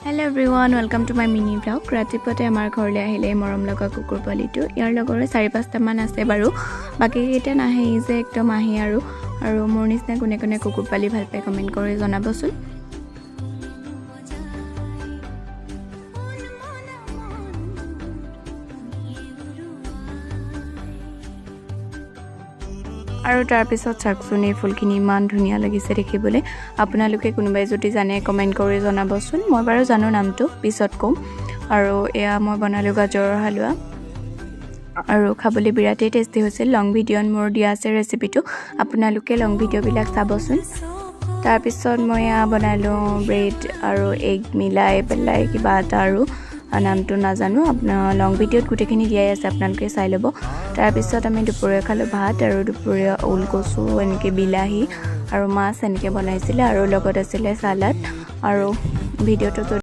Hello everyone, welcome to my mini vlog. ৰাতিপুৱাতে আমাৰ ঘৰলৈ আহিলে মৰম লগা কুকুৰ পোৱালিটো। ইয়াৰ লগৰে 4-5টা মান আছে বাৰু। বাকি কেইটা নাহে যে একদম আহি আৰু মোৰ নিচিনা কোনে কোনে কুকুৰ পোৱালি ভাল পায় কমেন্ট কৰি জনাবচোন। আৰু তাৰ পিছত চাকচুনি ফুলখিনি ইমান ধুনিয়া লাগিছে দেখিবলৈ। আপোনালোকে কোনোবাই যদি জানে কমেন্ট কৰি জনাবচোন। মই বাৰু জানো নামটো পিছত কম। আৰু এয়া মই বনালো গাজৰৰ হালুৱা আৰু খাবলৈ বিৰাটেই টেষ্টি হৈছিল। লং ভিডিঅ'ত মোৰ দিয়া আছে ৰেচিপিটো, আপোনালোকে লং ভিডিঅ'বিলাক চাবচোন। তাৰ পিছত মই বনালো ব্ৰেড আৰু এগ মিলাই পেলাই কিবা এটা আৰু নামটো নাজানো। আপোনাৰ লং ভিডিঅ'ত গুটেখিনি দিয়াই আছে, আপোনালোকে চাই ল'ব। তাৰ পিছত আমি দুপৰীয়া খালো ভাত আৰু দুপৰীয়া ওলকচু এনেকৈ বিলাহী আৰু মাছ এনেকৈ বনাইছিলে আৰু লগত আছিলে সালাড আৰু ভিডিঅ'টো